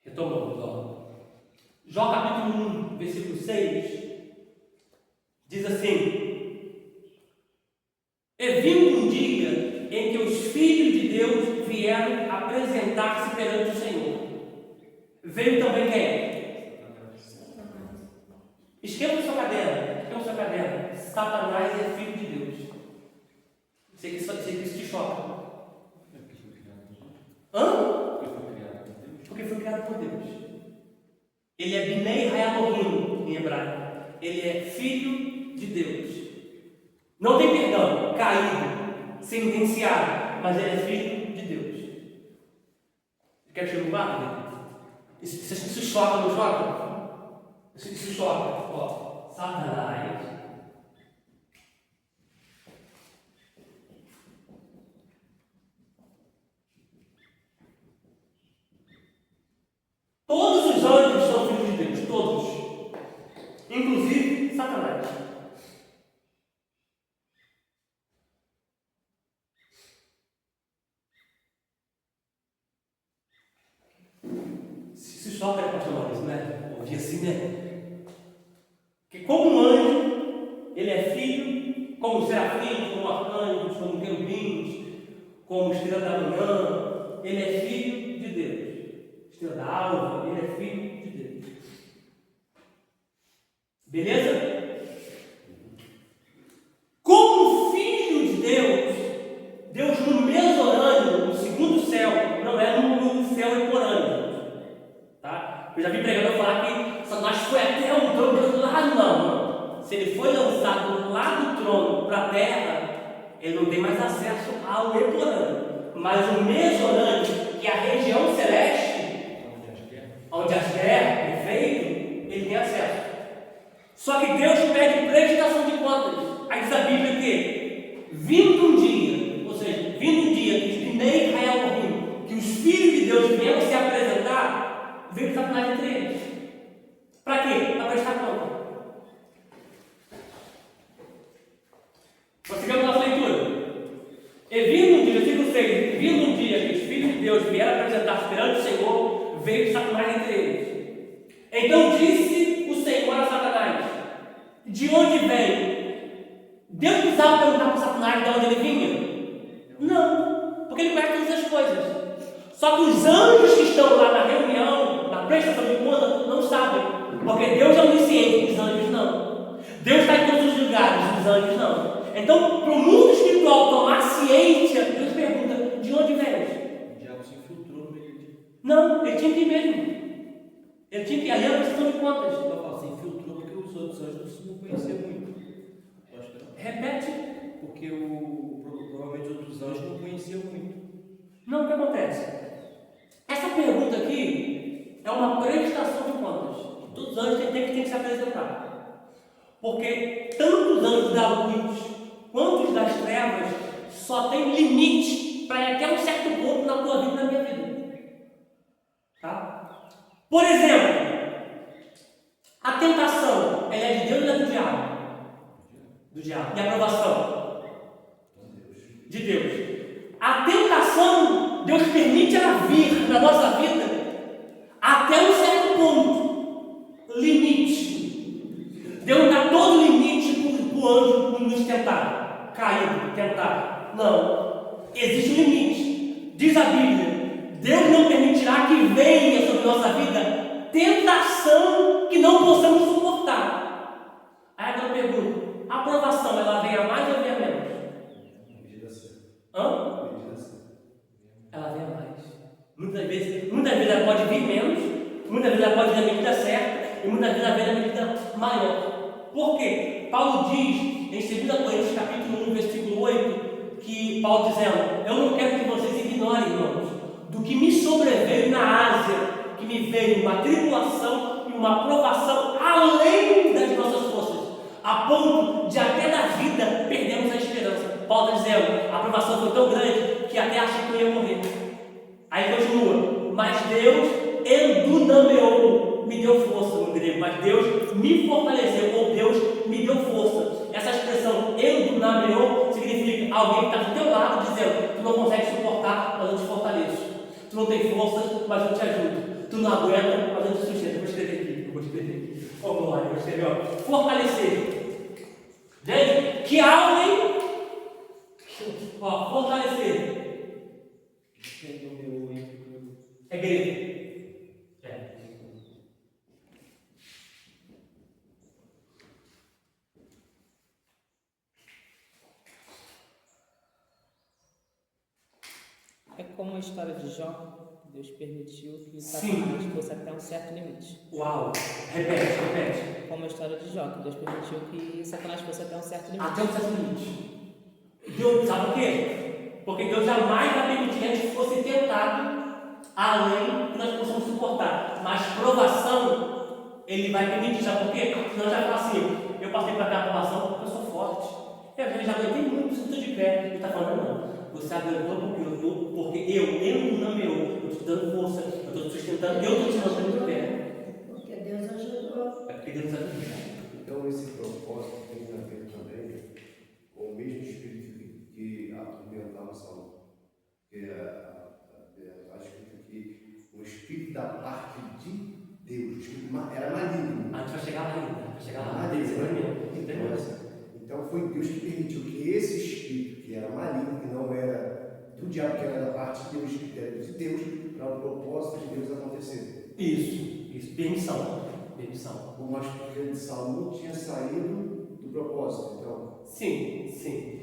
Retomamos, ó. Jó capítulo 1, versículo 6, diz assim: E vindo um dia em que os filhos de Deus vieram apresentar-se perante o Senhor. Veio também quem? Esquenta sua caderno. Satanás é filho de Deus. Sei que isso te choca. Hã? Porque foi criado por Deus. Ele é Binei Hayalohim em hebraico. Ele é filho de Deus. Não tem perdão, caído, sentenciado, mas ele é filho de Deus. Quer que eu guarde? Isso choca, não choca? Isso choca. Ó, Satanás. Todos os anjos são filhos de Deus, todos. Inclusive Satanás. Se choca, pastor Maurício, né? Ouvir assim, né? Que como um anjo, ele é filho, como serafim, como arcanjos, como querubins, como estrela da manhã, ele é filho de Deus. Estrela da alva, ele é filho de Deus. Beleza? Como filho de Deus, Deus no mesorânio, no segundo céu, não é no céu eporâneo. Tá? Eu já vi pregador falar que Satanás foi até o trono de Deus lá, não. Se ele foi lançado lá do trono para a terra, ele não tem mais acesso ao eporâneo. Mas o mesorâneo, que é a região celeste, onde as guerras, perfeito, ele tem acesso. Só que Deus pede prestação de contas. Aí diz a Bíblia que, vindo um dia que os Binei Hayalohim, que os filhos de Deus venham se apresentar, veio Satanás entre eles. Para quê? Para prestar conta. Prosseguimos nossa leitura. E vindo um dia, versículo 6, vindo um dia que os filhos de Deus vieram apresentar-se perante o Senhor, veio Satanás entre eles. Então disse o Senhor a Satanás: de onde vem? Deus precisava perguntar para Satanás de onde ele vinha? Não, porque ele conhece todas as coisas. Só que os anjos que estão lá na reunião, na prestação de conta, não sabem. Porque Deus é onisciente, os anjos não. Deus está em todos os lugares, os anjos não. Então, para o mundo espiritual tomar ciência, Deus pergunta: de onde vem? O diabo se infiltrou no meio de... Não, ele tinha que ir mesmo. Ele tinha que ir, ali é a prestação de contas. Eu falo, se infiltrou porque os outros anjos não conheciam muito. Acho que não. Repete. Porque provavelmente os outros anjos não conheciam muito. Não, o que acontece? Essa pergunta aqui é uma prestação de contas. Todos os anjos têm que se apresentar. Porque tanto os anjos da luz quanto os das trevas só tem limite para ir até um certo ponto na tua vida e na minha vida. Tá? Por exemplo, a tentação, ela é de Deus ou é do diabo? Do diabo. E a aprovação? De Deus. A tentação, Deus permite ela vir na nossa vida até um certo ponto. Limite. Deus dá todo limite para o anjo nos tentar. Cair, tentar. Não. Existe um limite. Diz a Bíblia: Deus não permitirá que venha sobre nossa vida tentação que não possamos suportar. Aí agora eu pergunto: a aprovação, ela vem a mais ou vem a menos? Medida certa. Hã? Medida certa. Ela vem a mais. Muitas vezes ela pode vir menos, muitas vezes ela pode vir na medida certa, e muitas vezes ela vem na medida maior. Por quê? Paulo diz em 2 Coríntios capítulo 1, versículo 8, que Paulo dizendo: eu não quero que vocês ignorem, irmãos, do que me sobreveio na Ásia, que me veio uma tribulação e uma provação além das nossas forças, a ponto de até da vida perdermos a esperança. Paulo está dizendo: a provação foi tão grande que até achei que eu ia morrer. Aí continua: mas Deus endunameou, me deu força no grego, mas Deus me fortaleceu, ou Deus me deu força. Essa expressão endunameou significa alguém que está do teu lado dizendo: tu não consegue suportar, mas eu te fortaleço. Tu não tem forças, mas eu te ajudo. Tu Tu não aguenta, mas eu te sustento. Eu vou escrever aqui. Oh, glória, eu vou escrever, ó. Fortalecer. Gente, que alma, hein? Ó, fortalecer. É grego. É como a história de Jó, que Deus permitiu que Satanás fosse até um certo limite. Uau! Repete. Como a história de Jó, que Deus permitiu que Satanás fosse até um certo limite. Até um certo limite. Deus, sabe por quê? Porque Deus jamais vai permitir que a gente fosse tentado além do que nós possamos suportar. Mas provação, Ele vai permitir. Sabe por quê? Senão já fala assim, eu passei para aquela provação porque eu sou forte. Eu já aguentei muito, estou de pé. Ele está falando, não. Você aguentou porque eu não eu estou te dando força, eu estou te sustentando, eu estou te mantendo de pé. Porque Deus ajudou. É porque Deus ajudou. Então esse propósito tem a ver também com o mesmo espírito que atormentava Saul. Que está escrito aqui, o espírito da parte de Deus, era maligno. A gente vai chegar lá ainda, vai chegar lá. Maligno. Então foi Deus que permitiu que esse espírito, que era maligno, que não era do diabo, que era da parte de Deus, que era de Deus, para o propósito de Deus acontecer. Isso, permissão. Mas porque de Saul não tinha saído do propósito, então. Sim.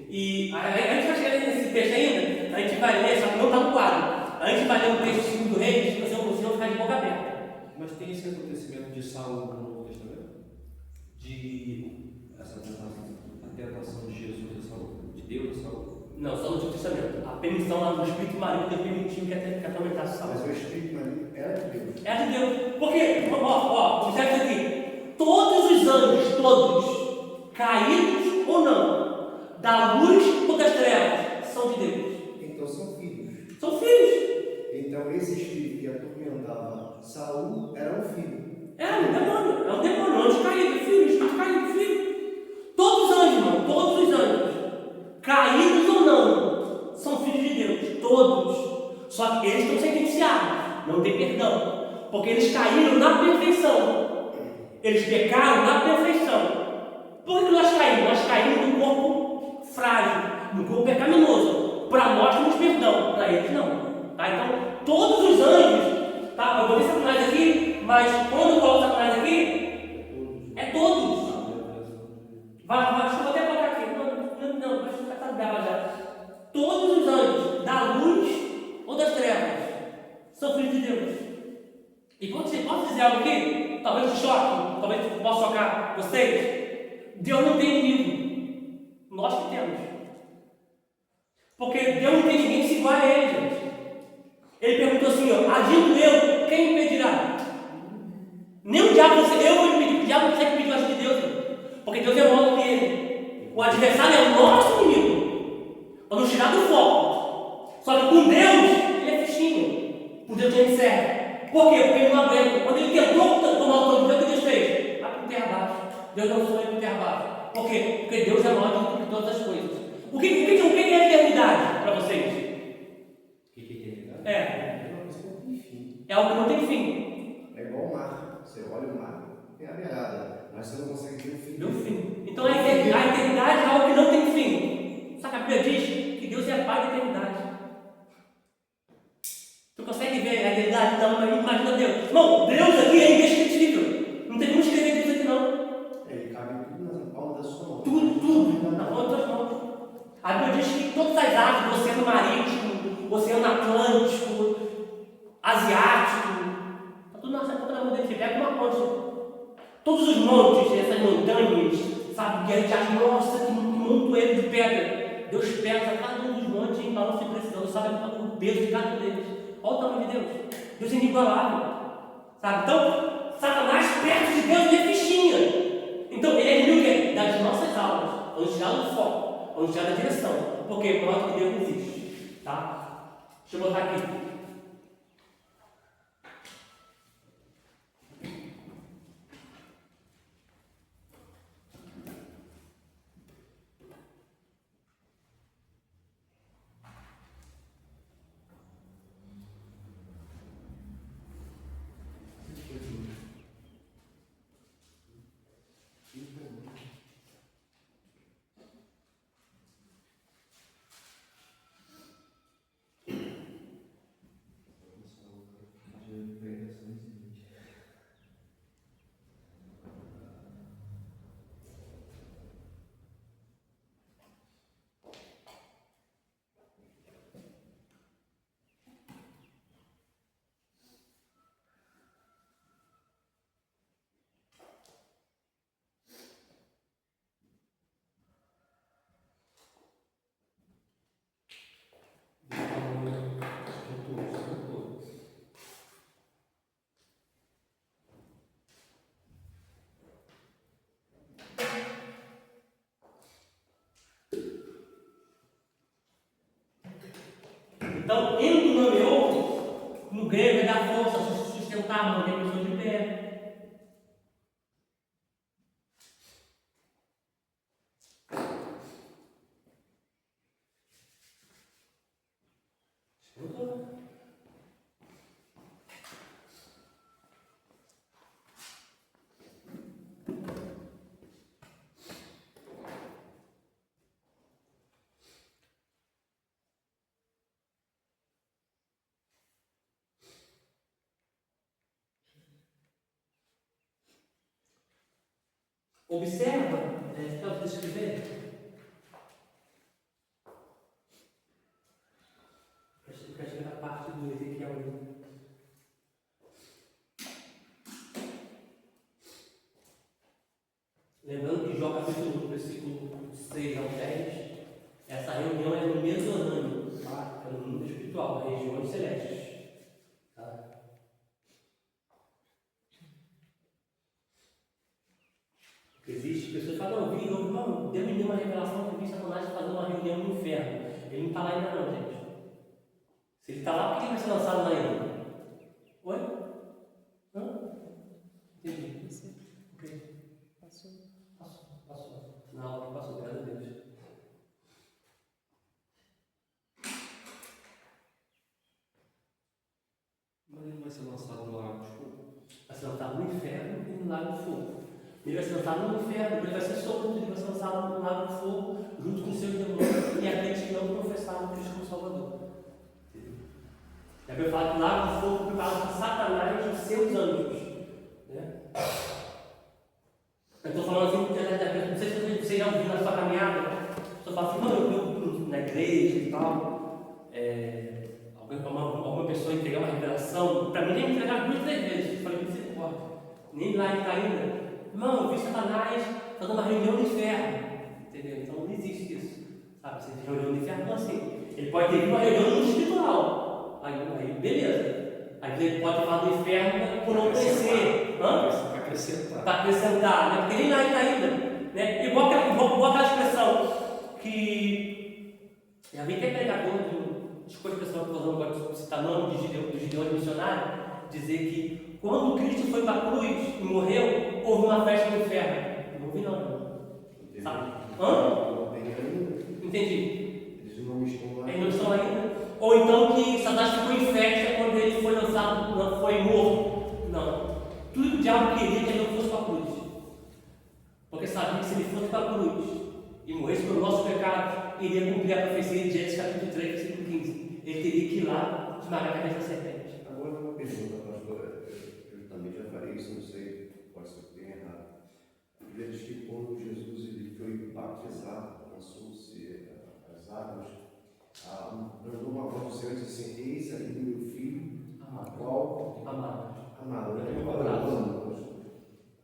E a gente vai chegar nesse texto ainda, a gente vai ler, só que não está no quadro. A gente vai ler um texto de 2 Reis, que você não conseguiu ficar de boca aberta. Mas tem esse acontecimento de Saul no Novo Testamento? A tentação de Jesus a Saul, de Deus a Saul? Não, só no Antigo Testamento. A permissão lá do Espírito Maligno que permitiu que atormentasse Saul. Mas o espírito maligno era de Deus. É de Deus. Porque, observe isso aqui. Todos os anjos, todos, caídos ou não, da luz ou das trevas, são de Deus. Então são filhos. São filhos. Então esse espírito que atormentava Saul era um filho. É um demônio, anjo caído, filho, espírito caído, filho. Todos os anjos, irmão, todos os anjos, caídos ou não, são filhos de Deus, todos. Só que eles estão sentenciados, não tem perdão, porque eles caíram na perfeição. Eles pecaram na perfeição. Por que nós caímos? Nós caímos no corpo frágil, no corpo pecaminoso. Para nós temos perdão, para eles não. Tá? Então, todos os anjos, tá? Eu vou ver Satanás aqui, mas quando eu coloco Satanás aqui, é todos. Deixa eu até colocar aqui. Não, vai ficar dela já. Todos os anjos, da luz ou das trevas, são filhos de Deus. E posso dizer algo aqui? Talvez te choque, talvez possa chocar vocês. Deus não tem inimigo. Nós que temos. Porque Deus não tem ninguém se igual a Ele, gente. Ele perguntou assim, agindo eu, quem impedirá? Nem o diabo, eu vou impedir. O diabo não consegue impedir o agir de Deus, gente. Porque Deus é maior do que Ele. O adversário é o nosso inimigo. Para nos tirar do foco. Só que com Deus, Ele é fichinho. Com Deus a gente serve. Por quê? Porque Ele não aguenta. Quando Ele tentou tomar o trono, o que Deus fez? Vai para o terra abaixo. Deus não sonha para o terra abaixo. Por quê? Porque Deus é maior do que todas as coisas. O que é eternidade para vocês? O que é eternidade? É uma coisa que não tem fim. É algo que não tem fim. É igual o mar. Você olha o mar, tem a beirada, mas você não consegue ver o fim. Meu fim. Então a eternidade é algo que não tem fim. Só que a Bíblia diz que Deus é Pai da eternidade. Tu consegue ver a eternidade? Não, mas imagina Deus. Irmão, Deus aqui é indescritível. Não tem como escrever Deus aqui não. Ele cabe tudo na palma da sua mão. Tudo na palma das tuas mãos. A Bíblia diz que todas as águas, o Oceano Marítimo, o Oceano Atlântico, Asiático, está tudo na ponta da mão dele. Você pega uma ponte. Todos os montes, essas montanhas, sabe, que a gente acha, nossa, que montoeiro de pedra. Deus pesa cada um dos montes em balanço de precisão, sabe o peso de cada um deles. Olha o tamanho de Deus. Deus é inigualável. Sabe? Então, Satanás perto de Deus, ele é fichinha. Então, ele é inimigo o quê? Das nossas almas. Vamos tirar do foco, vamos tirar da direção. Porque maior que Deus não existe. Tá? Deixa eu botar aqui. grego é dar força, sustentar, manter a pessoa de pé. Observa, para você escrever. Para escrever a parte do Ezequiel 1. Lembrando que Jó capítulo 1, versículo 6 ao 10, essa reunião é no Mesonânio, tá? É no mundo espiritual, na regiões celestes. Tá? Existe pessoas que falam, não, Deus me deu uma revelação que eu vi Satanás fazer uma reunião no inferno. Ele não está lá ainda não, gente. Se ele está lá, por que ele vai ser lançado lá ainda? Oi? Hã? Entendi. Ok. Passou. Na aula que passou, graças a Deus. Mas ele vai ser lançado no lago de fogo. Vai ser lançado no inferno e no lago de fogo. Ele vai ser lançado no inferno, ele vai ser solto, ele vai ser lançado no lago de fogo, junto com seus demônios e aqueles que não confessaram Cristo como Salvador. A Bíblia fala que o lago de fogo foi preparado por Satanás e os seus anjos. Né? Eu estou falando assim, não sei se você já ouviu na sua caminhada, você fala assim, mano, eu na igreja e tal, alguma pessoa entregar uma revelação, para mim nem entregar 2, 3 vezes, eu falei, misericórdia, nem lá ele está ainda. Irmão, eu vi Satanás fazendo uma reunião no inferno, entendeu? Então não existe isso, sabe? Você tem reunião no inferno, não assim. Ele pode ter uma reunião no espiritual, aí beleza. Aí ele pode falar do inferno por não conhecer. Para acrescentar. Para acrescentar, né? Porque nem lá está ainda. Né? Igual aquela expressão que já vi até pregador de escolha de pessoa que eu não gosto de citar nome de Gideões missionários, dizer que quando Cristo foi para a cruz e morreu, houve uma festa no inferno. Não ouvi não. Sabe? Entendi. Eles não estão lá. Eles não estão ainda. Ou então que Satanás ficou em festa quando ele foi lançado, não foi morto. Não. Tudo que o diabo queria que ele não fosse para a cruz. Porque sabia que se ele fosse para a cruz e morresse pelo nosso pecado, iria cumprir a profecia de Gênesis capítulo 3, versículo 15. Ele teria que ir lá esmagar a cabeça da serpente. Agora uma pergunta, pastor. Eu também já falei isso, não sei, pode ser que tenha errado. A Bíblia diz que quando Jesus ele foi batizado, lançou-se as águas, mandou uma voz do céu e disse assim: eis aí o meu filho, a qual amado, né?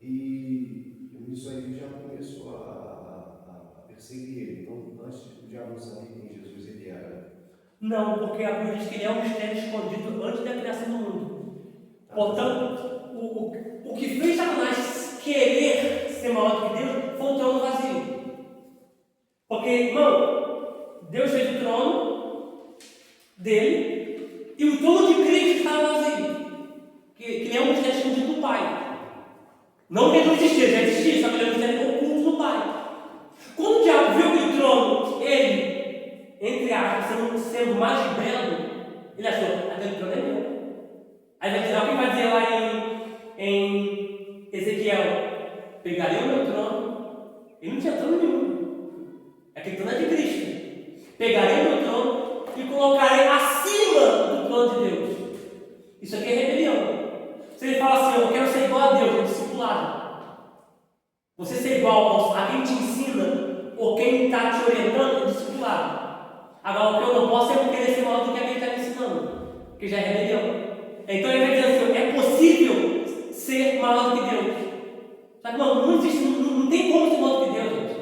E isso aí já começou a perseguir ele. Então, antes o diabo não sabia quem Jesus ele era. Não, porque a Bíblia diz que ele é um mistério escondido antes da criação do mundo. Portanto, o que fez Satanás querer ser maior do que Deus foi o trono vazio. Porque, irmão, Deus fez o trono dele e o trono de Cristo estava vazio. Que ele é um mistério escondido do Pai. Não que ele não existia, já existia, só que ele é um mistério oculto do Pai. Quando o diabo viu aquele trono, ele, entre aspas, sendo mais belo, ele achou, aquele trono é meu. Aí vai dizer, alguém vai dizer lá em Ezequiel, pegarei o meu trono, ele não tinha trono nenhum, aquele trono é de Cristo, pegarei o meu trono e colocarei acima do trono de Deus. Isso aqui é rebelião. Se ele fala assim, eu quero ser igual a Deus, é discipulado. Você ser igual a quem te ensina ou quem está te orientando é discipulado. Agora, o que eu não posso é querer ser maior do que quem está me ensinando, porque já é rebelião. Então ele vai dizer assim, é possível ser maior do que Deus. Só que não existe, não tem como ser maior do que Deus, gente.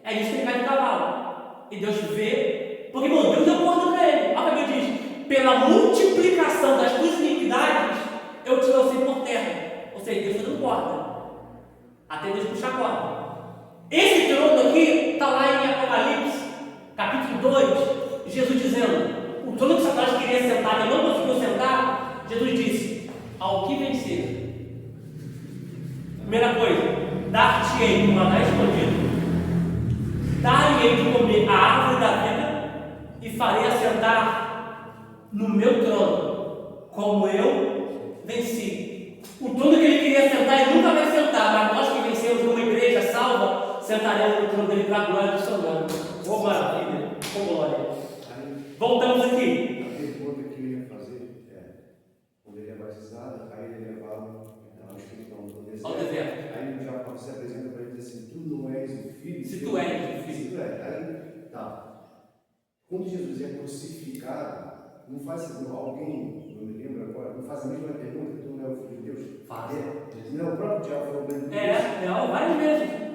É isso que ele vai de cavalo. E Deus vê, porque irmão, Deus deu corda para ele. Olha o que ele diz, pela multiplicação das tuas iniquidades, eu te lancei por terra. Ou seja, Deus foi dando corda, até Deus puxar a corda. Esse trono aqui está lá em Apocalipse, capítulo 2, Jesus dizendo, o trono que Satanás queria sentar, ele não conseguiu sentar, Jesus disse: ao que vencer. Primeira coisa, dar-te-ei um maná escondido, dar-lhe-ei de comer a árvore da vida e farei assentar no meu trono, como eu venci. O trono que ele queria sentar, ele nunca vai sentar, mas nós que vencemos numa igreja salva, sentaremos no trono dele para a glória do seu nome. Oh, maravilha, oh, glória. Voltamos aqui. A pergunta que eu ia fazer é: quando ele é batizado, aí ele levava ao Espírito do deserto. Ao deserto. Aí o diabo se apresenta para ele e diz assim: tu não és o filho. Se tu és o filho. Se tu és. Aí, tá. Quando Jesus é crucificado, não faz alguém, não me lembro agora, não faz a mesma pergunta: tu não é o filho de Deus? Faz. Não, o próprio diabo falou para ele. Não, várias vezes.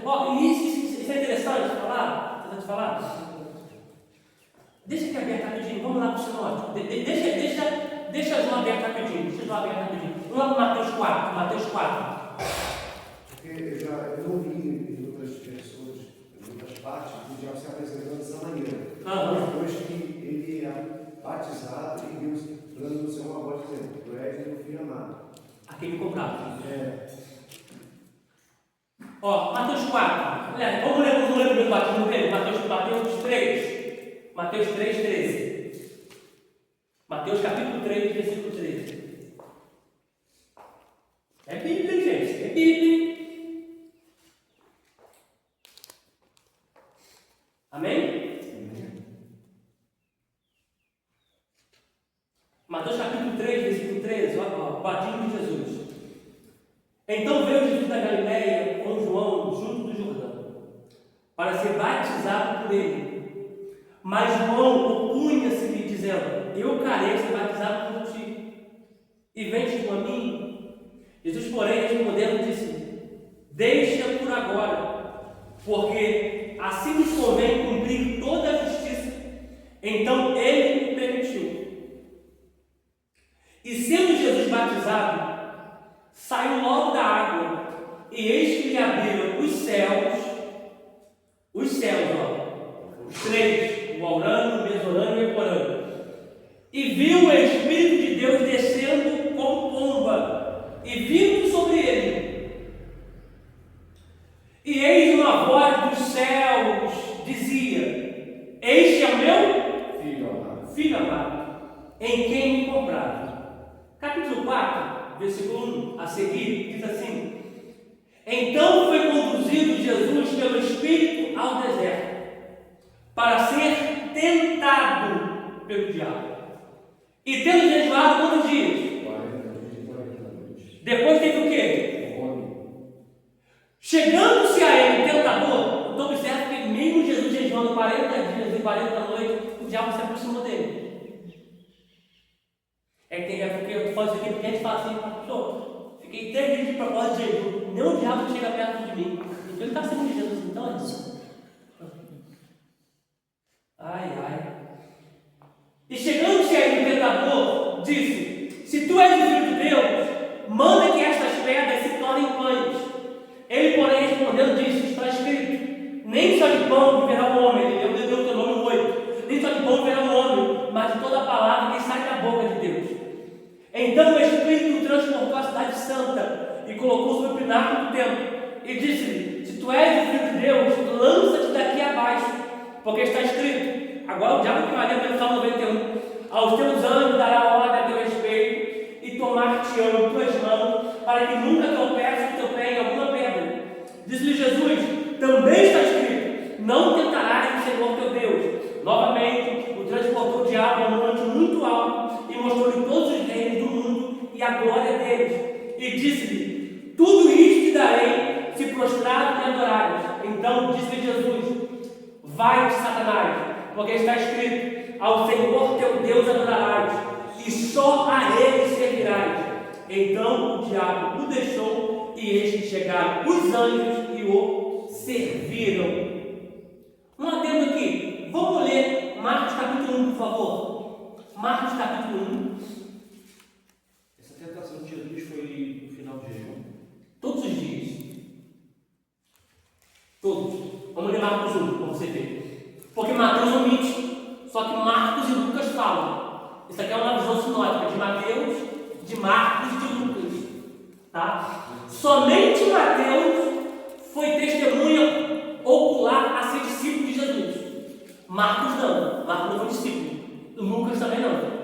Ó, isso é interessante falar. Interessante falar. Deixa aqui aberto rapidinho, vamos lá para o sinótico. Deixa João aberto rapidinho. Vamos lá para Mateus 4. Porque eu não vi em outras pessoas, em outras partes, o diabo se apresentando dessa maneira. Depois que ele é batizado e Deus dando no seu uma voz dizendo: tu és meu filho amado. Aquele comprado. Ó, Mateus 4. Vamos ler primeiro Mateus 3. Mateus 3, 13. Mateus capítulo 3, versículo 13. É Bíblia, gente. É Bíblia. Amém? Mateus capítulo 3, versículo 13. Ó, o batismo de Jesus. Então veio Jesus da Galileia com João junto do Jordão, para ser batizado por ele. Mas João opunha-se-lhe, dizendo: eu careço de ser batizado por ti, e vens tu a mim? Jesus, porém, respondendo, disse: deixa por agora, porque assim nos convém cumprir toda a justiça. Então ele o permitiu. E sendo Jesus batizado, saiu logo da água, e eis que lhe abriram os céus, os três, o Aurano, o Mesorano e o Eporano, e viu o Espírito de Deus descendo como pomba e vindo sobre ele. E eis uma voz dos céus dizia: este é o meu filho amado, em quem me compraram. Capítulo 4, versículo 1 a seguir, diz assim: então foi conduzido Jesus pelo Espírito ao deserto, para ser tentado pelo diabo. E tendo jejuado quantos dias? 40 noites. Depois teve o quê? Chegando-se a ele, tentador. Então observe que mesmo Jesus jejuando 40 dias e 40 noites, o diabo se aproximou dele. É porque eu estou falando isso aqui porque a gente fala assim: pastor, fiquei 3 dias de propósito de jejum, nem o diabo chega perto de mim. Então ele está sendo de Jesus, então é isso. Ai. E chegando-se a ele, o tentador disse: se tu és o filho de Deus, manda que estas pedras se tornem pães. Ele, porém, respondendo, disse: está escrito: nem só de pão viverá o homem. Ele deu Deuteronômio 8. Nem só de pão viverá o homem, mas de toda a palavra que sai da boca de Deus. Então o Espírito transportou a cidade santa e colocou sobre o pináculo do templo e disse-lhe: se tu és o filho de Deus, lança-te daqui abaixo, porque está escrito. Agora o diabo que vai ler pelo Salmo 91: aos teus anjos dará ordem a teu respeito e tomar-te-ão em tuas mãos, para que nunca tropeces o teu pé em alguma pedra. Disse-lhe Jesus: também está escrito: não tentarás o Senhor teu Deus. Novamente o transportou o diabo a um monte muito alto e mostrou-lhe todos os reinos do mundo e a glória deles, e disse-lhe: tudo isto te darei, se prostrado me adorares. Então disse-lhe Jesus: vai-te, Satanás, porque está escrito: ao Senhor teu Deus adorarás, e só a Ele servirás. Então o diabo o deixou, e eis que chegaram os anjos e o serviram. Um adendo aqui. Vamos ler Marcos capítulo 1, por favor. Marcos capítulo 1. Essa tentação de Jesus foi no final de jejum? Todos os dias. Todos. Vamos ler Marcos 1, para você ver. Porque Mateus omite. Só que Marcos e Lucas falam. Isso aqui é uma visão sinótica de Mateus de Marcos e de Lucas. Tá? Somente Mateus foi testemunha ocular a ser discípulo de Jesus. Marcos não foi discípulo. Lucas também não.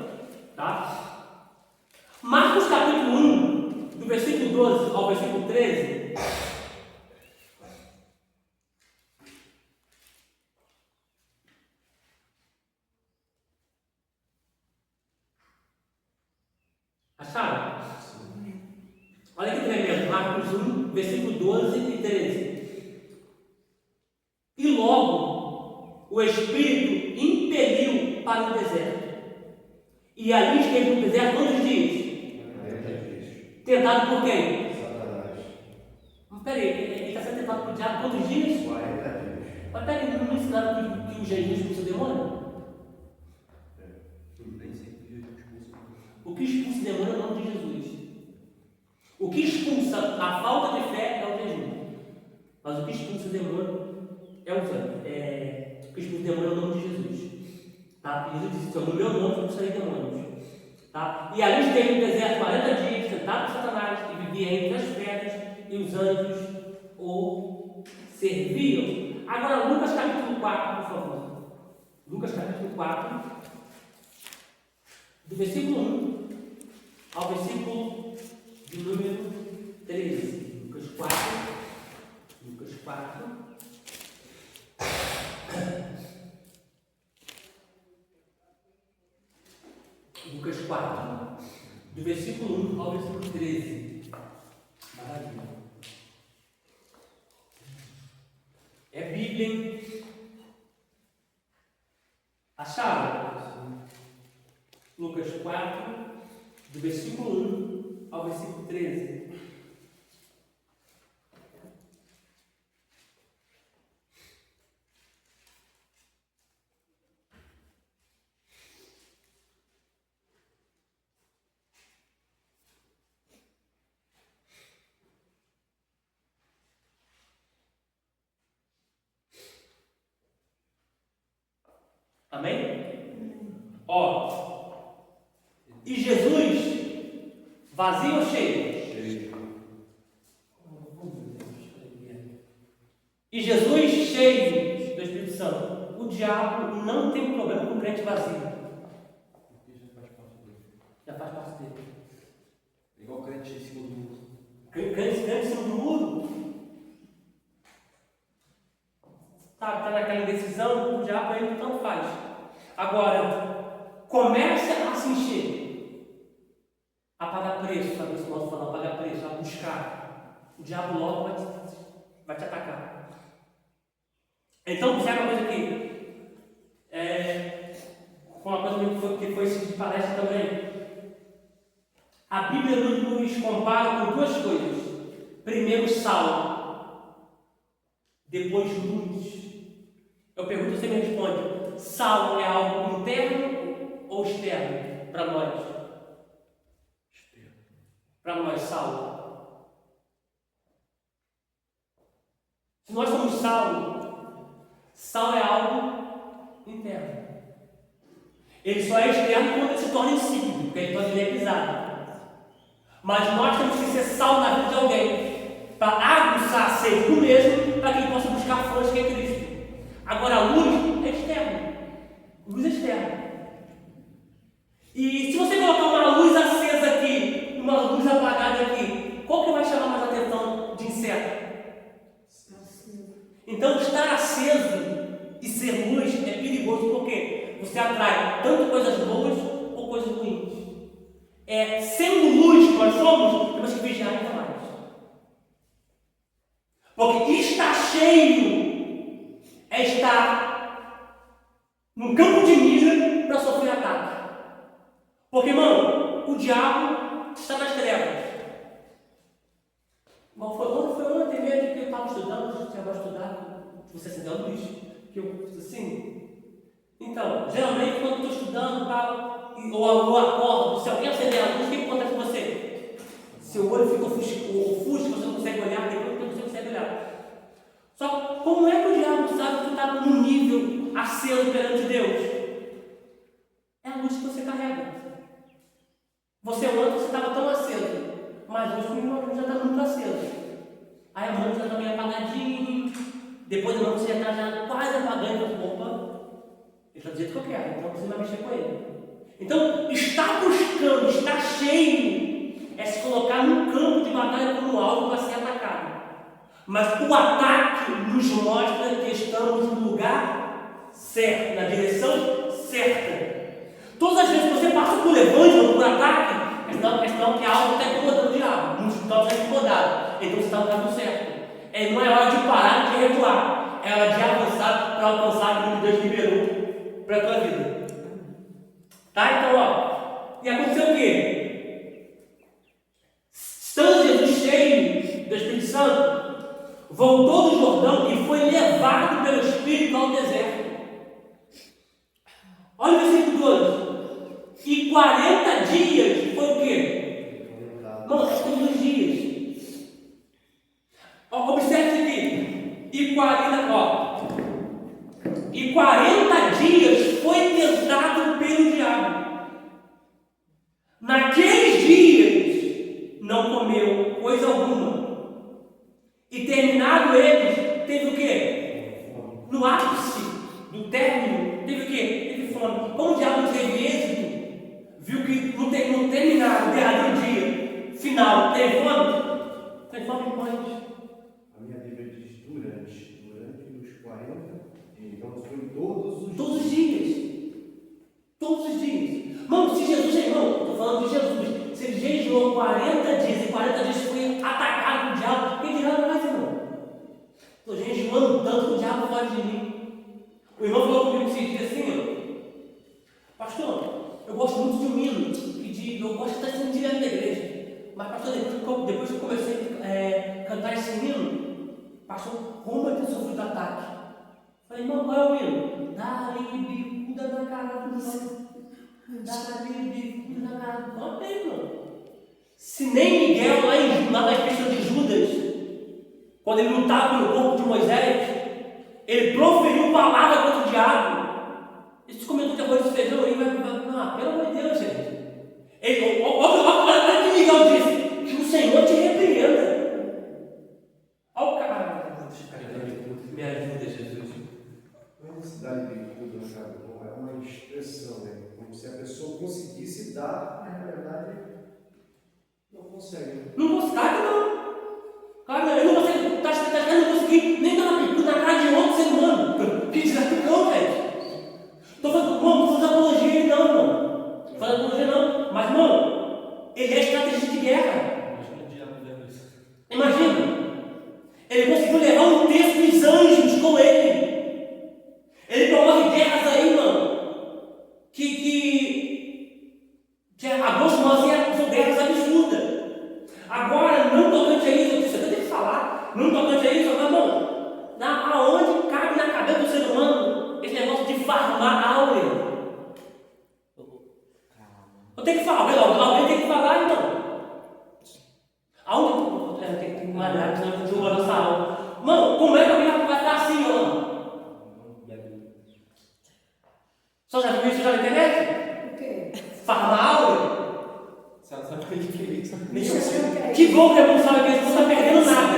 Tá? Marcos capítulo 1, do versículo 12 ao versículo 13. Acharam? Olha que tremendo, Marcos 1, versículo 12 e 13. E logo o Espírito impeliu para o deserto. E ali esteve no deserto quantos dias? Tentado por quem? Satanás. Mas peraí, ele está sendo tentado por diabo quantos dias? 40 dias. Mas peraí, não ensinaram que o Jesus expulsa o demônio? Nem sempre Jesus expulsa. O que expulsa o demônio é o nome de Jesus. O que expulsa a falta de fé é o jejum. Mas o que expulsa o demônio é o sangue. O que expulsa o demônio é o nome de Jesus. Tá? Jesus disse: no meu nome eu expulsarei demônios. Tá? E ali esteve no deserto 40 dias, tentado por Satanás, e vivia entre as pedras, e os anjos o serviam. Agora, Lucas capítulo 4, por favor. Lucas capítulo 4, do versículo 1 ao versículo de número 13. Lucas 4. Lucas 4. Lucas 4, do versículo 1 ao versículo 13. Maravilha. É Bíblia, hein? Acharam? Lucas 4, do versículo 1 ao versículo 13. Amém? Ó. E Jesus, vazio ou cheio? Cheio. E Jesus cheio do Espírito Santo. O diabo não tem problema com o crente vazio. Porque já faz parte dele. Já faz parte dele. É igual crente em cima do muro. Crente em cima do muro. Tá naquela indecisão, o diabo ainda tanto faz. Agora, começa a se encher, a pagar preço, sabe o que eu posso falar? A pagar preço, a buscar. O diabo logo vai te atacar. Então, observa uma coisa aqui. Uma coisa que foi de palestra também. A Bíblia nos compara com duas coisas. Primeiro, sal. Depois, luz. Eu pergunto, você me responde: sal é algo interno ou externo para nós? Externo. Para nós, sal. Se nós somos sal, sal é algo interno. Ele só é externo quando ele se torna insípido, porque ele é pisado. Mas nós temos que ser sal na vida de alguém, para aguçar a sede do mesmo, para que ele possa buscar fontes que é Cristo. Agora, a luz é externa. Luz é externa. E se você colocar uma luz acesa aqui, uma luz apagada aqui, qual que vai chamar mais atenção de inseto? Então, estar aceso e ser luz é perigoso, porque você atrai tanto coisas boas ou coisas ruins. Sendo luz que nós somos, temos que vigiar ainda mais. Porque estar cheio é estar num campo de mira para sofrer ataque. Porque, irmão, o diabo está nas trevas. Quando foi ontem mesmo que eu estava estudando, eu tinha estudado, você acendeu a luz, que eu assim. Então, geralmente quando eu estou estudando, ou eu acordo, se alguém acender a luz, o que acontece com você? Seu olho fica ofusco, você não consegue olhar, depois você não consegue olhar. Só que como é que o diabo sabe que tu está num nível aceso perante Deus? É a luz que você carrega. Você anda, você estava tão aceso. Mas hoje o meu já está muito aceso. Aí a mão já está meio apagadinho. Depois a mão já está quase apagando a roupa. Ele está do jeito que eu quero, então você vai mexer com ele. Então, estar buscando, estar cheio, é se colocar num campo de batalha como alvo para ser atacado. Mas o ataque nos mostra que estamos no lugar certo, na direção certa. Todas as vezes que você passa por levante ou por ataque, é sinal que algo está incomodando o diabo. Muitos estão incomodados. Então você está no caminho certo. Não é hora de parar de recuar. É hora de avançar para alcançar aquilo que Deus liberou para a tua vida. Tá? Então, ó. E aconteceu o quê? Estando Jesus cheio do Espírito Santo, voltou do Jordão e foi levado pelo Espírito ao deserto. Olha o versículo 2. E 40 dias foi o quê? Não, é todos os dias. Observe isso aqui. E 40 dias foi tentado pelo diabo. Naqueles dias não comeu coisa alguma. E terminado eles, teve o quê? No ápice do término, teve o quê? Teve fome. Como o diabo teve êxito, viu que no terminado, no derradeiro dia final, teve fome? Teve fome depois. A minha Bíblia diz durante os 40 dias. Então foi todos os dias. Todos os dias. Mano, se Jesus, irmão, estou falando de Jesus, se ele jejuou 40 dias e 40 dias foi atacado pelo diabo, quem dirá mais, irmão? Estou jejuando tanto que o diabo foge de mim. O irmão falou comigo esses dias assim, ó, pastor, eu gosto muito de um hino, eu gosto de estar sendo direto na igreja. Mas, pastor, depois que eu comecei a cantar esse hino, pastor, como eu tenho sofrido ataque? Falei, irmão, qual é o hino? Dá-lhe bicuda na cara do céu. Dá-lhe bicuda na cara do céu. Olha, irmão. Se nem Miguel, lá na questão de Judas, quando ele lutava pelo corpo de Moisés, ele proferiu palavra contra o diabo. Esse comentou de arroz e feijão aí, não, pelo amor de Deus, gente. Olha o que Miguel disse: que o Senhor te repreenda. Olha o cara. Me ajuda, Jesus. A necessidade de tudo na cara do é uma expressão, né? Como se a pessoa conseguisse dar, mas na verdade não consegue. Não consegue, não. Cara, eu não consigo, não consegui nem dar uma bicuda na cara de outro ser humano. Que desgraça, não, velho. Estou falando apologia, não, irmão. Estou falando apologia, não. Mas, irmão, ele é estrategista de guerra. Imagina. Ele conseguiu levar um terço dos anjos com ele. Ele promove guerras aí, irmão. Que a grosso modo são guerras absurdas. Agora, não tocante a isso, eu tenho que falar, não tocante a isso, mas, irmão, aonde cabe na cabeça do ser humano esse negócio de farmar áurea? Eu tenho que falar, alguém tem que falar, então. Aonde? Tem que malhar, senão a gente joga nossa alma. Mano, como é que alguém vai estar assim, ó? Só já viu isso já na internet? O quê? Farmar áurea? Sabe o que é isso? Que bom que não sabe que eles não estão perdendo nada.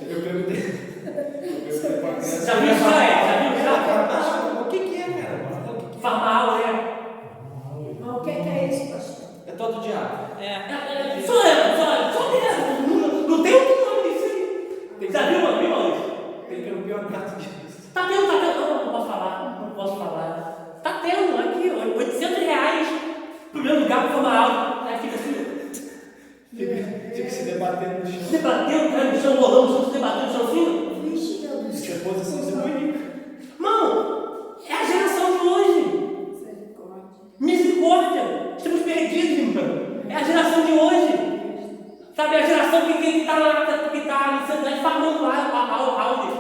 Eu perguntei pra criança. Já viu isso já? Ah, o que é, cara? Farmar áurea. Mas o que é isso, pastor? É todo diabo. Só mesmo. Não tem outro nome disso aí. Já viu, Maurício? Tem que ir no pior caso disso. Tá tendo. Não posso falar. Tá tendo aqui, ó, R$800. Primeiro lugar para farmar áurea. Aí fica assim. Tinha que se debater no chão. Se debatendo, cara, no chão, rolando no chão, se debatendo no chão assim. Vixe, meu Deus. Isso é posição simbólica. Mano, é a geração de hoje. Misericórdia. Estamos perdidos, irmão. É a geração de hoje. Sabe, a geração que tem que estar lá, que está em santidade, farmando lá a áurea.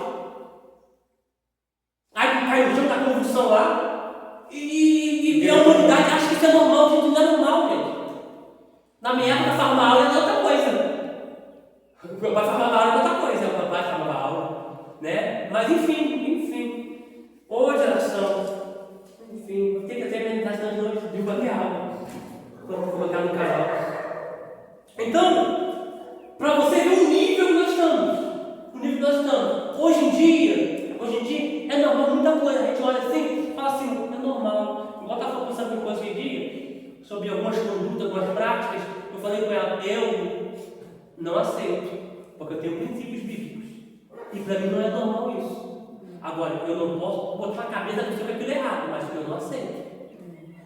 Aí cai no chão, está convulsão lá. E a humanidade acha que isso é normal, gente, não é normal, gente. Na minha época, farmar aula era outra coisa. Meu pai farmava aula era outra coisa, meu pai farmava aula, né? Mas enfim. Ô geração, enfim, tem que ter a mentalidade de hoje, de qualquer aula. Quando colocar no canal. eu não aceito, porque eu tenho princípios bíblicos. E para mim não é normal isso. Agora, eu não posso botar na cabeça da pessoa que aquilo é errado, mas eu não aceito.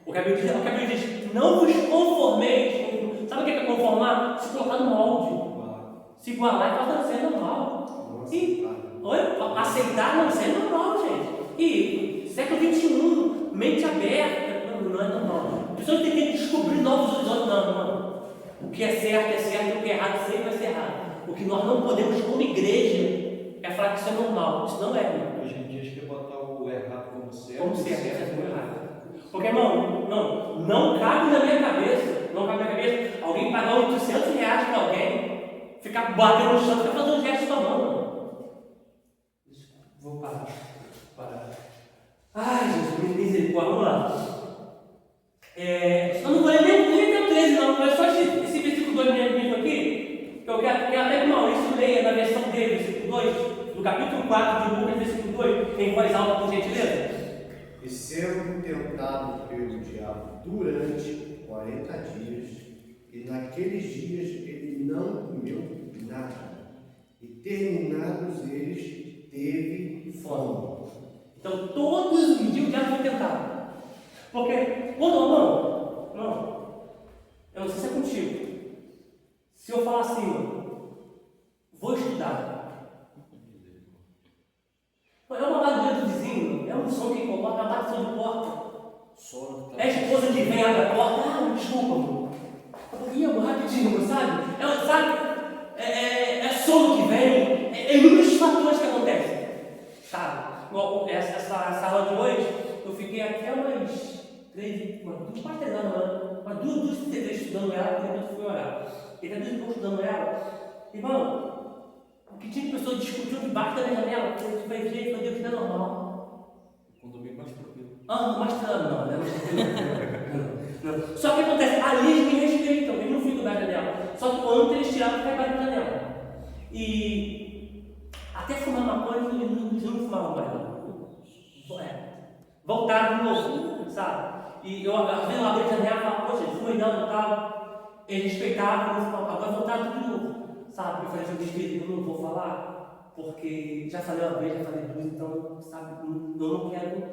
O que a Bíblia diz, não vos conformeis. Sabe o que é conformar? Se colocar no molde. Se igualar e fazer ser normal. E, aceitar não ser normal, gente. E século XXI, mente aberta, não é normal. As pessoas têm que descobrir novos horizontes. Não. O que é certo, e o que é errado sempre vai ser errado. O que nós não podemos, como igreja, é falar que isso é normal. Isso não é normal. Hoje em dia a gente quer botar o errado como certo. Como certo como errado. Porque, irmão, não cabe na minha cabeça, alguém pagar R$800 para alguém, ficar batendo no chão, ficar fazendo um gesto com a mão, mano. Vou parar. Ai, Jesus, misericórdia, vamos lá. Eu não vou ler nem o 13, não, mas só esse versículo 2 mesmo aqui, que eu quero até que o Maurício leia na versão dele, versículo 2, do capítulo 4 de Lucas, versículo 2, em voz alta, por gentileza. E sendo tentado pelo diabo durante 40 dias, e naqueles dias ele não comeu nada, e terminados eles, teve fome. Então, todos os dias o diabo foi tentado. Porque, não, eu não sei se é contigo. Se eu falar assim, vou estudar. É uma barulho do vizinho, é um som que coloca, é uma batição de porta. É a esposa que vem abre a porta, desculpa, amor. Rapidinho, sabe? É sono que vem, é inúmeros fatores que acontecem. Sabe? Essa aula de hoje, eu fiquei até umas 3 estudando ela, e depois fui orar. E depois eu estudando ela, irmão, o que tinha de pessoas discutindo debaixo da minha janela, eu falei, gente, meu Deus, isso não é normal. Quando bem mais tranquilo. Mais tranquilo, não. Só que acontece, ali eles me respeitam, eles não ficam da janela. Só que ontem eles tiraram para debaixo da janela. E até fumar maconha, eles não fumavam mais. Voltaram de novo, sabe? E eu às vezes eu abri a janela e falava, poxa, eles fumam e tal. Eles respeitavam, agora voltaram tudo de novo. Sabe, eu falei assim, Espírito, eu não vou falar, porque já falei uma vez, já falei duas, então, sabe, eu não quero,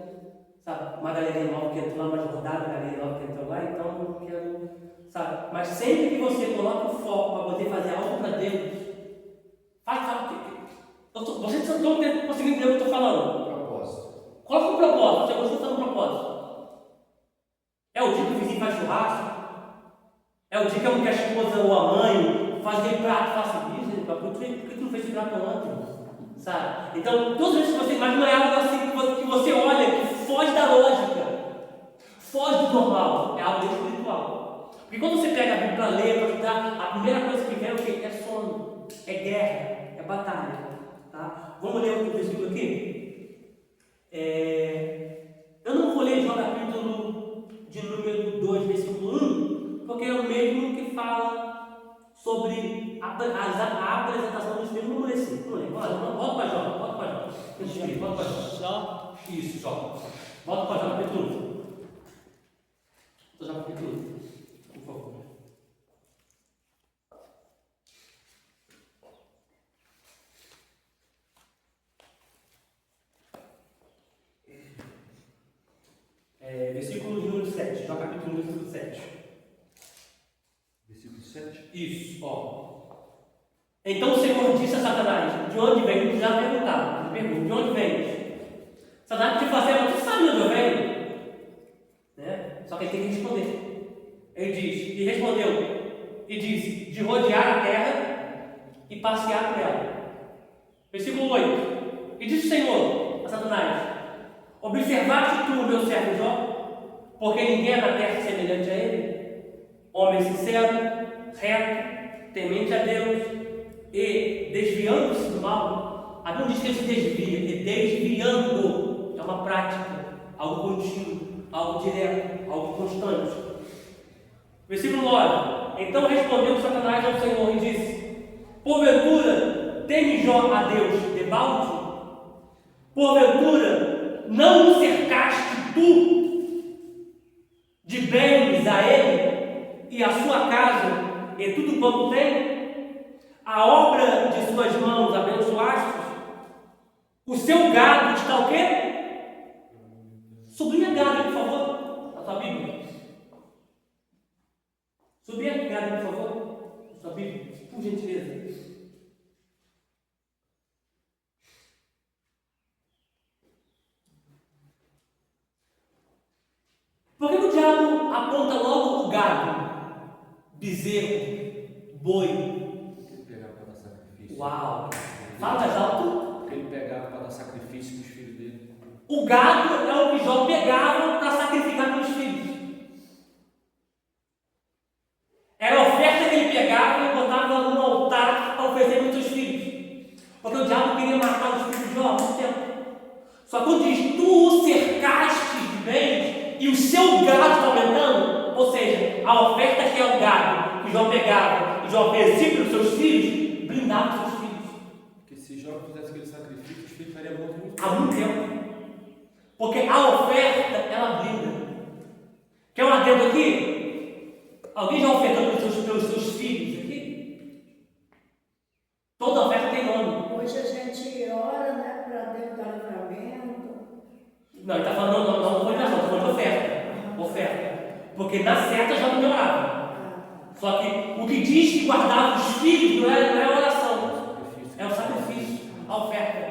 sabe, uma galerinha nova que entrou lá, mais rodada, uma galerinha nova que entrou lá, então eu não quero, sabe, mas sempre que você coloca o foco para poder fazer algo para Deus, sabe, vocês não estão conseguindo entender o que eu estou falando. Propósito. Coloca um propósito, você gostou de um propósito. É o dia que o vizinho faz churrasco, é o dia que a esposa ou a mãe fazer prato, faça isso, por que tu não fez esse prato ontem? Sabe? Então, todas as vezes que você imagina é algo assim que você olha, que foge da lógica, foge do normal, é algo espiritual. Porque quando você pega a Bíblia para ler, para estudar, a primeira coisa que vem é o quê? É sono, é guerra, é batalha. Tá? Vamos ler outro versículo aqui? Eu não vou ler João capítulo de número 2, versículo 1, porque é o mesmo que fala sobre a apresentação do Espírito. Vamos ler sim, vamos ler. Volta para Jó, volta para Jó. Isso, Jó. Volta para Jó capítulo 1. Jó capítulo 1, por favor. Versículo número 7, Jó capítulo 1, versículo 7. Versículo 7. Isso, ó. Então o Senhor disse a Satanás, de onde vem? Já perguntaram, de onde vem? Satanás te fazer, mas tu sabe de onde eu venho? Né? Só que ele tem que responder. Ele diz, e respondeu, e disse, de rodear a terra e passear por ela. Versículo 8. E disse o Senhor a Satanás, observaste tu, meu servo Jó, porque ninguém é na terra semelhante a ele, homem sincero, reto, temente a Deus, e desviando-se do mal. A Bíblia diz que ele se desvia, e desviando é uma prática, algo contínuo, algo direto, algo constante. Versículo 9. Então respondeu Satanás ao Senhor e disse, porventura teme Jó a Deus debalde? Porventura não o cercaste tu de bens a ele e a sua casa e tudo quanto tem, a obra de suas mãos abençoastes, o seu gado está o quê? Sublinha gado, por favor, na sua Bíblia. Sublinha gado, por favor, na sua Bíblia, por gentileza. Por que o diabo aponta logo o gado, bezerro, boi? Ele pegava para dar sacrifício. Uau! Fala mais alto. Porque ele pegava para dar sacrifício para os filhos dele. O gado é o que Jó pegava para sacrificar pelos filhos. Era a oferta que ele pegava e botava no altar para oferecer para os seus filhos. Porque o diabo queria matar os filhos de Jó há muito tempo. Só quando diz, tu o cercaste de bens e o seu gado está aumentando, ou seja, a oferta que é o gado, que Jó pegava e Jó oferecia para os seus filhos, blindava os seus filhos. Porque se Jó fizesse aquele sacrifício, os filhos estariam mortos muito Há muito tempo. Porque a oferta, ela blinda. Quer um adendo aqui? Alguém já ofertou pelos seus filhos aqui? Toda oferta tem nome. Hoje a gente ora, né, para Deus dar livramento. Não, ele está falando, não foi oração, foi de oferta. Oferta. Porque na certa já não melhorava. Só que o que diz que guardava os filhos não é a oração, é o sacrifício, a oferta.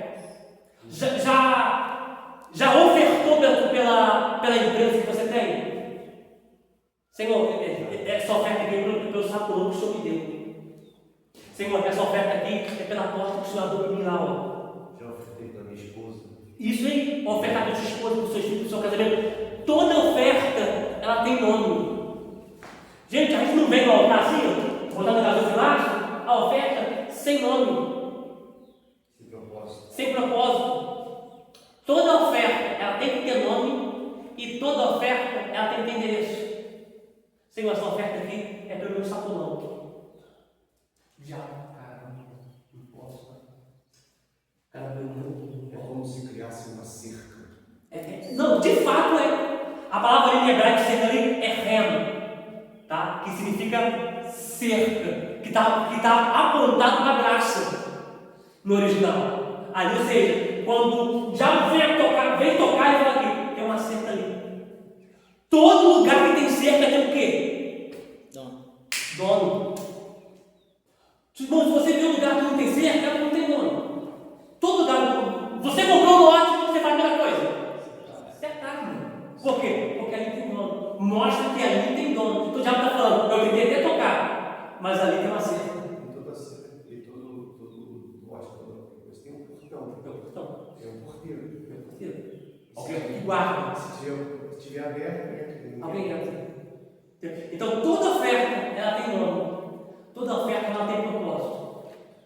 Já ofertou pela empresa que você tem? Senhor, essa oferta aqui é pelo saco que o Senhor me deu. Senhor, essa oferta aqui é pela porta que o Senhor abriu para mim lá, ó. Já ofertei para minha esposa. Isso aí, ofertar para sua esposa, para os seus filhos, para o seu casamento. Toda oferta, ela tem nome. Gente, a gente não vem no altar assim, botando gasofilaço, a oferta sem nome. Sem propósito. Sem propósito. Toda oferta, ela tem que ter nome e toda oferta, ela tem que ter endereço. Senhor, essa oferta aqui é pelo meu sacolão. Diabo, caramba, não posso. Caramba, É como se criasse uma cerca. Não, de fato é. A palavra em hebraico cerca ali é remo, tá? Que significa cerca, que está apontado para a graça no original. Ali, ou seja, quando o diabo vem tocar e fala aqui, tem uma cerca ali. Todo lugar que tem cerca tem o quê? Dono. Se você vê um lugar que não tem cerca, ela não tem dono. Todo lugar. Você comprou um lote, você faz a mesma coisa. Cercar, irmão. Por quê? Porque ali tem dono. Mostra que ali tem dono. Então o diabo está falando, eu tentei até tocar, mas ali tem uma cerca. E toda cerca, e todo lote, toda coisa tem um portão. É um porteiro. Alguém que guarda. Se tiver aberto, entra. Alguém entra. Então toda oferta ela tem nome. Toda oferta ela tem propósito.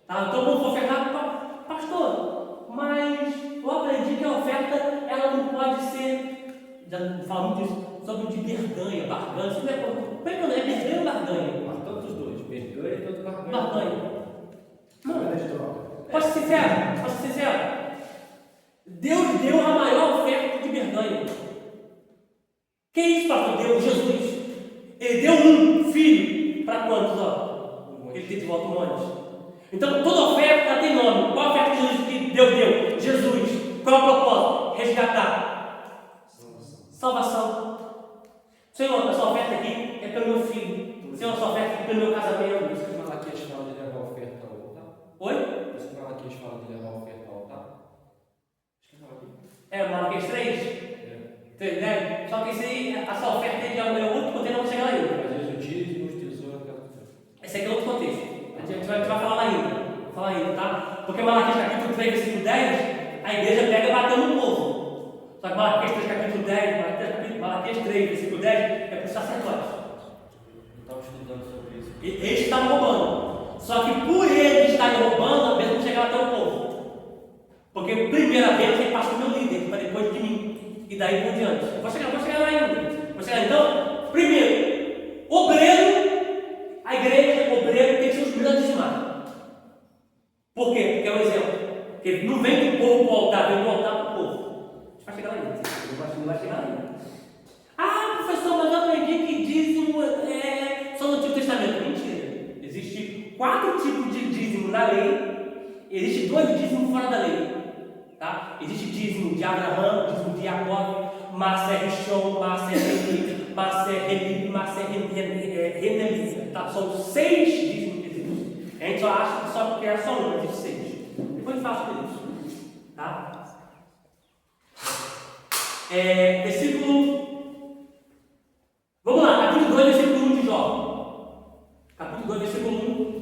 Tá? Então quando for ofertar, pastor, mas eu aprendi que a oferta ela não pode ser, já falamos disso, sobre de berganha, barganha. Isso não é como é que não é berganha ou barganha? Mas todos os dois, berganha e todo barganha. Barganha. Moeda de troca. Posso ser sincero? Deus deu a maior oferta de berganha. Que isso, pastor? Deus, Jesus. Ele deu um filho para quantos? Ó? Ele tem de volta um monte. Então, toda oferta tem nome. Qual a oferta que Deus deu? Jesus. Qual é o propósito? Resgatar. Salvação. Senhor, essa oferta aqui é pelo meu filho. Senhor, essa oferta aqui é pelo meu casamento. Por isso que Malaquias fala de levar a oferta ao altar. Oi? Por isso que Malaquias fala de levar a oferta ao altar. Acho que fala aqui. Malaquias 3? 3, né? Só que isso aí, essa oferta aí é outro contexto, não chega lá ainda. Às vezes o dízimo, os tesouros, aquela coisa. Esse aqui é outro contexto. A gente vai falar lá ainda. Tá? Porque Malaquias capítulo 3, versículo 10, a igreja pega e bateu no povo. Só que Malaquias 3, capítulo 10, Malaquias 3, versículo 10, é para os sacerdotes. Eu estava estudando sobre isso. Eles estavam roubando. Só que por eles estarem roubando, a bênção não chegava até o povo. Porque primeira vez ele passa o meu líder, para depois de mim. E daí por diante. Vou chegar lá ainda. Então, primeiro, obreiro, a igreja, obreiro tem que ser os primeiros a dizimar. Por quê? Porque é um exemplo. Porque não vem do povo para o altar, vem do altar para o povo. A gente vai chegar lá ainda. Não vai chegar lá ainda. Ah, professor, mas eu aprendi que dízimo só no Antigo Testamento. Mentira. 4 tipos de dízimo na lei, existe 2 dízimos fora da lei. Tá? Existe dízimo de Abraão, dízimo de Jacó, Maaser Rishon, Maaser Levi, Maaser Relib, Maaser Renelisa. Tá? São 6 dízimos que existem. A gente só acha que só porque é só um, existe 6. Depois a gente fala sobre isso. Tá? Versículo. Vamos lá, capítulo 2, versículo 1 de Jó. Capítulo 2, versículo 1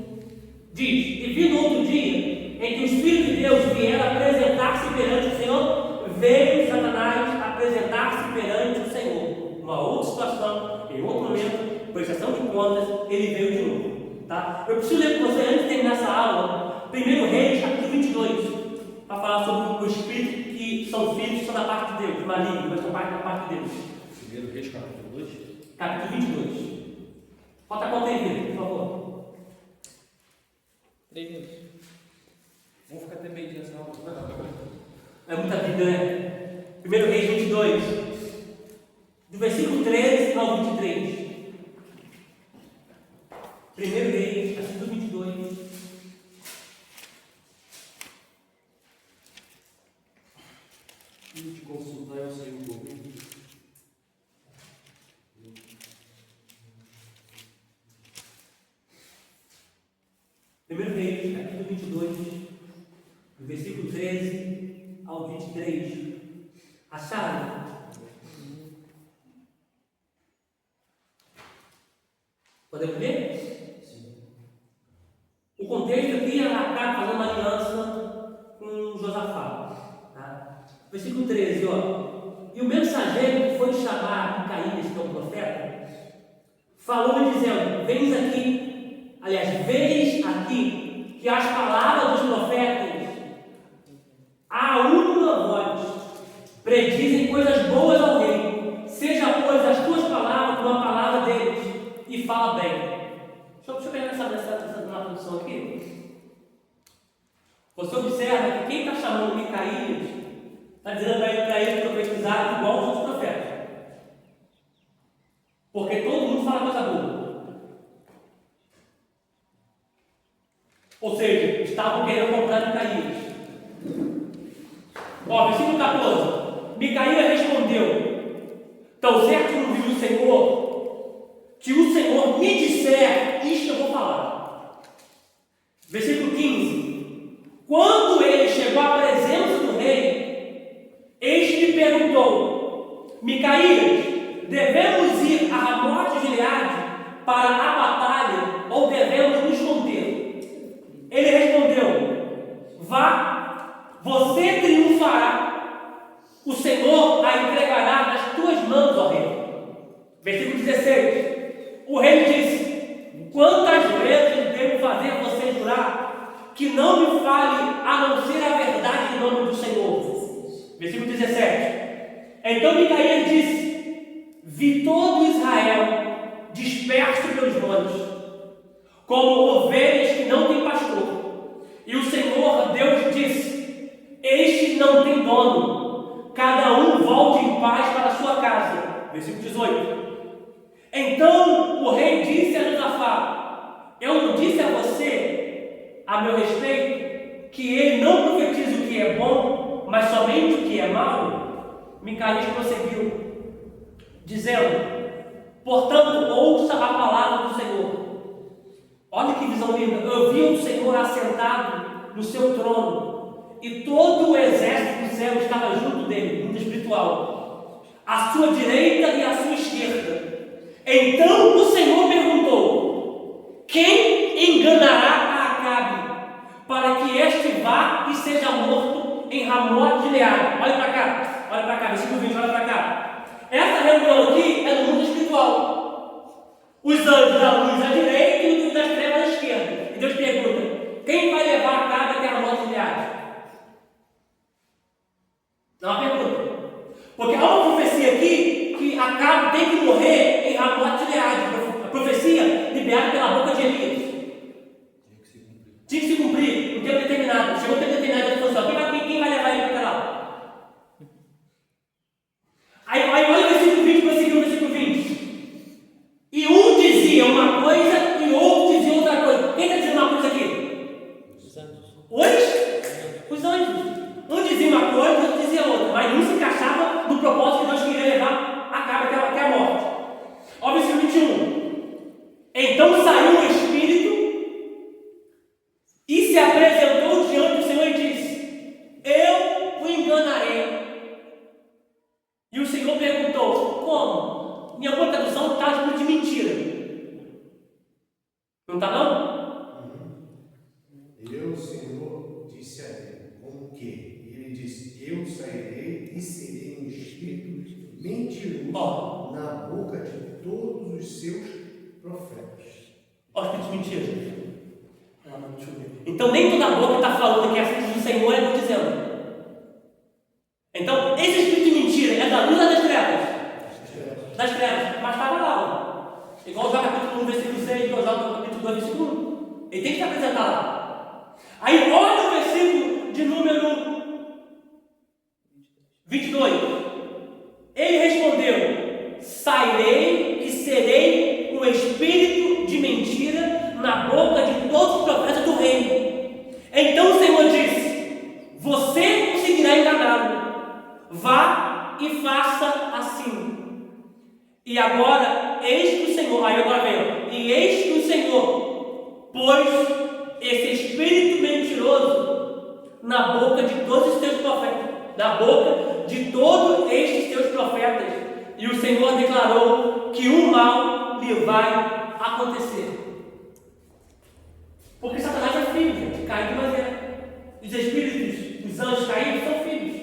diz: E vindo outro dia em que o Espírito de Deus viera apresentar-se perante o Senhor, veio Satanás apresentar-se perante o Senhor. Uma outra situação, em outro momento, prestação de contas, ele veio de novo. Tá? Eu preciso ler com você, antes de terminar essa aula, 1 Reis, capítulo 22, para falar sobre o Espírito que são filhos que são da parte de Deus, malignos, mas são da parte de Deus. 1 Reis, capítulo 2. Capítulo 22. Bota a conta aí, Pedro, por favor. 3 minutos. Vamos ficar até meio dia nessa aula. É muita vida, né? 1 Reis 22, do versículo 13 ao 23. 1 Reis, capítulo 22. E te consultar eu sei um pouco. Primeiro Reis, capítulo 22, do versículo 13 ao 23. Acharam? Podemos ver? Sim. O contexto aqui é Acabe fazendo uma aliança com Josafá. Tá? Versículo 13, ó. E o mensageiro que foi chamar Micaías, que é o profeta, falou-lhe dizendo: Vens aqui, aliás, veis aqui que as palavras dos profetas, a uma voz, predizem coisas boas ao rei. Seja, pois, as tuas palavras como a palavra deles, e fala bem. Deixa eu pegar nessa tradução aqui. Você observa que quem está chamando Micaías está dizendo para ele profetizar igual aos outros profetas. Porque todo mundo fala coisa boa. Ou seja, estavam querendo comprar Micaías. Ó, versículo 14. Micaías respondeu: Tão certo como vive o Senhor, que o Senhor me disser, isto eu vou falar. Versículo 15. Quando ele chegou à presença do rei, este lhe perguntou: Micaías, devemos ir a Ramote de Gileade para a batalha ou devemos nos conter? Ele respondeu: Vá, você triunfará. O Senhor a entregará nas tuas mãos, ó rei. Versículo 16. O rei disse: Quantas vezes devo fazer você jurar que não me fale a não ser a verdade em nome do Senhor? Versículo 17. Então Micaías disse: Vi todo Israel disperso pelos montes, como ovelhas que não têm pastor. E o Senhor Deus disse: Este não tem dono, cada um volte em paz para a sua casa. Versículo 18. Então o rei disse a Josafá: Eu não disse a você, a meu respeito, que ele não profetiza o que é bom, mas somente o que é mau? Micaías prosseguiu, dizendo: Portanto, ouça a palavra do Senhor. Olha que visão linda. Eu vi o Senhor assentado no seu trono, e todo o exército do céu estava junto dele, mundo espiritual, à sua direita e à sua esquerda. Então o Senhor perguntou: Quem enganará a Acabe, para que este vá e seja morto em Ramote de Gileade? Olha para cá, versículo 20, olha para cá. Essa reunião aqui é no mundo espiritual. Os anjos da luz à direita e os das trevas à esquerda. E Deus pergunta: Quem vai levar Acabe até Ramote de Gileade? É uma pergunta. Porque há uma profecia aqui que Acabe tem que morrer em Ramote de Gileade. A profecia liberada pela boca de Elias. Tinha que se cumprir um tempo determinado. Chegou um tempo determinado de função. Quem vai levar ele para lá? Aí olha o versículo 20, prosseguiu o versículo 20. E um dizia uma coisa e outro dizia outra coisa. Quem está dizendo uma coisa Senhor disse a ele, como que? Ele disse, eu sairei e serei um espírito mentiroso na boca de todos os seus profetas. Ó, espírito de mentira. Deixa eu ver. Então nem toda boca está falando que é assim do Senhor é dizendo. Então, esse espírito de mentira é da luz ou das trevas? Das trevas. Mas estava lá, ó. Igual já capítulo 1, versículo 6, igual já no capítulo 2, versículo 1. Ele tem que se apresentar lá. Aí olha o versículo de número 22. Ele respondeu, sairei e serei um espírito de mentira na boca de todos os profetas do reino. Então o Senhor disse, você conseguirá enganá-lo. Vá e faça assim. E agora, eis que o Senhor, aí agora vem, e eis que o Senhor pôs esse espírito mentiroso na boca de todos os teus profetas, na boca de todos estes teus profetas, e o Senhor declarou que o mal lhe vai acontecer. Porque Satanás é filho, gente, caído de maneira. Os espíritos, os anjos caídos são filhos.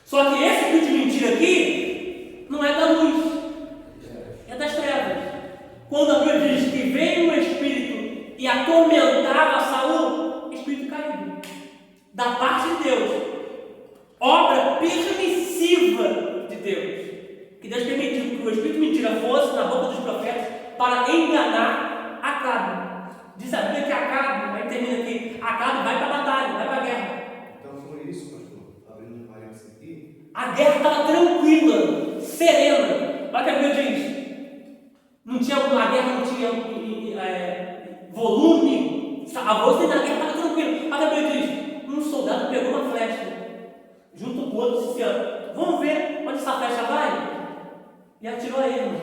Só que esse espírito de mentira aqui não é da luz, é das trevas. Quando a Bíblia diz que veio um espírito e atormentava Saul, espírito caído, da parte de Deus, obra permissiva de Deus, que Deus permitiu que o espírito de mentira fosse na boca dos profetas para enganar Acabe. Diz a Bíblia que Acabe, aí termina aqui, Acabe vai para a batalha, vai para a guerra. Então foi isso, pastor. Abrindo parênteses aqui. A guerra estava tranquila, serena. Olha o que a Bíblia diz. A guerra não tinha volume, saboroso, na guerra estava tranquila. Olha o que a Bíblia diz. Um soldado pegou uma flecha, junto com o outro, disse assim, vamos ver onde essa flecha vai? E atirou a ele.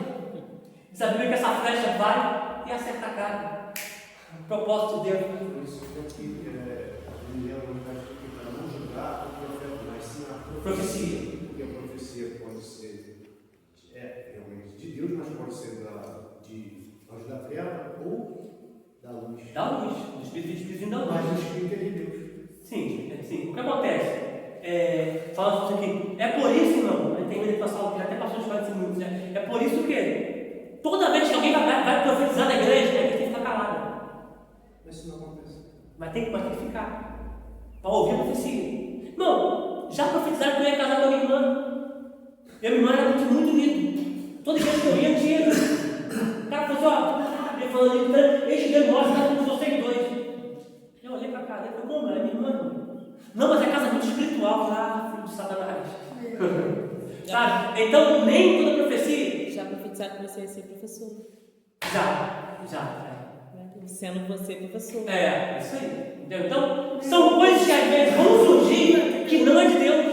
Diz a Bíblia que essa flecha vai e acerta a cara. Propósito de Deus. Por isso que aqui, me lembra um caso que para não julgar o profeta, mas sim a Profecia. Porque a profecia pode ser realmente de Deus, mas pode ser de anjo da treva ou da luz. Da luz, do Espírito da luz. Mas o Espírito é de Deus. Sim, sim. O que acontece? Falando isso aqui, é por isso, irmão, tem medo de passar, já até passou uns 45 minutos, né? É por isso que toda vez que alguém vai profetizar na igreja, tem que ficar calado. Mas isso não acontece. Mas tem que ficar para ouvir a profecia. Não, já profetizaram que eu ia casar com a minha irmã. Minha irmã era muito unido. Toda vez que eu ia, tinha. O cara falou assim, ele falando, este Deus mostra com vocês dois. Eu olhei para cá, ele falou, como é minha irmã? Não, mas é casamento espiritual, filho de Satanás. Sabe? Então, nem toda profecia. Já profetizaram que você ia ser professor. Já. Sendo você professor. É, isso aí. Entendeu? Então, são coisas que às vezes vão surgir que não é de Deus.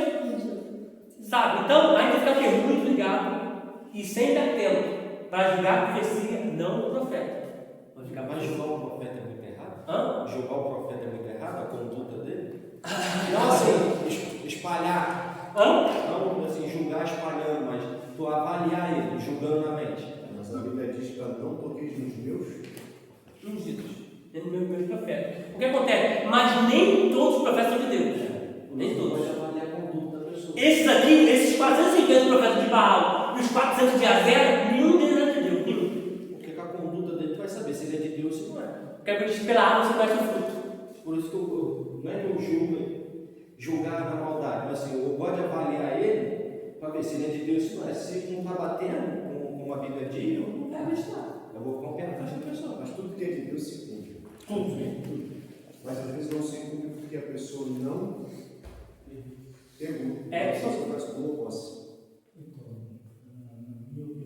Sabe? Então, a gente tem que ficar muito ligado e sempre atento para julgar a profecia, não o profeta. Mas julgar o profeta é muito errado? Hã? Julgar o profeta é muito errado, a conduta dele? Não, assim, espalhar. Não, assim, julgar espalhando, mas tu avaliar ele, julgando na mente. Mas a Bíblia diz para não toqueis nos meus Ungidos. Dentro do meu profeta. O que acontece? Mas nem todos os profetas são de Deus. Nem todos. Pode avaliar a conduta da pessoa. Esses aqui, esses 450 profetas de Baal e os 400 de Azera, nenhum deles é de Deus. Nenhum. Porque com a conduta dele tu vai saber se ele é de Deus ou se não é. Porque a Bíblia diz, pela árvore você conhece o fruto. Por isso que não é que eu julgar na maldade, mas assim, eu gosto de avaliar ele para ver se ele é de Deus ou se não é. Se ele não está batendo com uma Bíblia de eu não quero acreditar. Eu vou confiar nessa pessoa. Mas tudo que é de Deus se cumpre. Tudo. Mas às vezes não se cumpre porque a pessoa não pegou. Só se faz por oposta.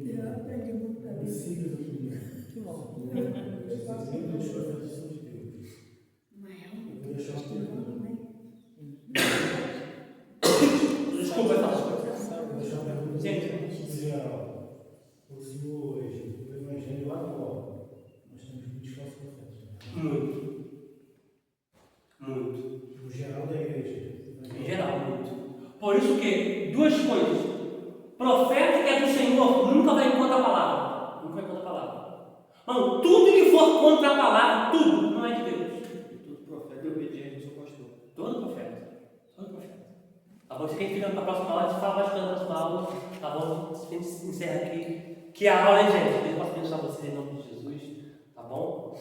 Eu aprendi muito para mim. Que bom. Desculpa, eu faço. Gente. O Senhor hoje, o Evangelho atual, nós temos muitos falsos profetas. Muito. No geral da igreja. Em geral, muito. Por isso que, duas coisas. Profeta que é do Senhor nunca vai contra a palavra. Nunca vai contra a palavra. Mano, tudo que for contra a palavra, tudo não é de Deus. Todo profeta é obediente Todo profeta. Todo profeta. Tá bom? Se quem fica para a próxima aula, a gente fala bastante da próxima aula. Tá bom? A gente encerra aqui. Que a aula, hein, gente? Deus possa abençoar vocês em nome de Jesus. Tá bom?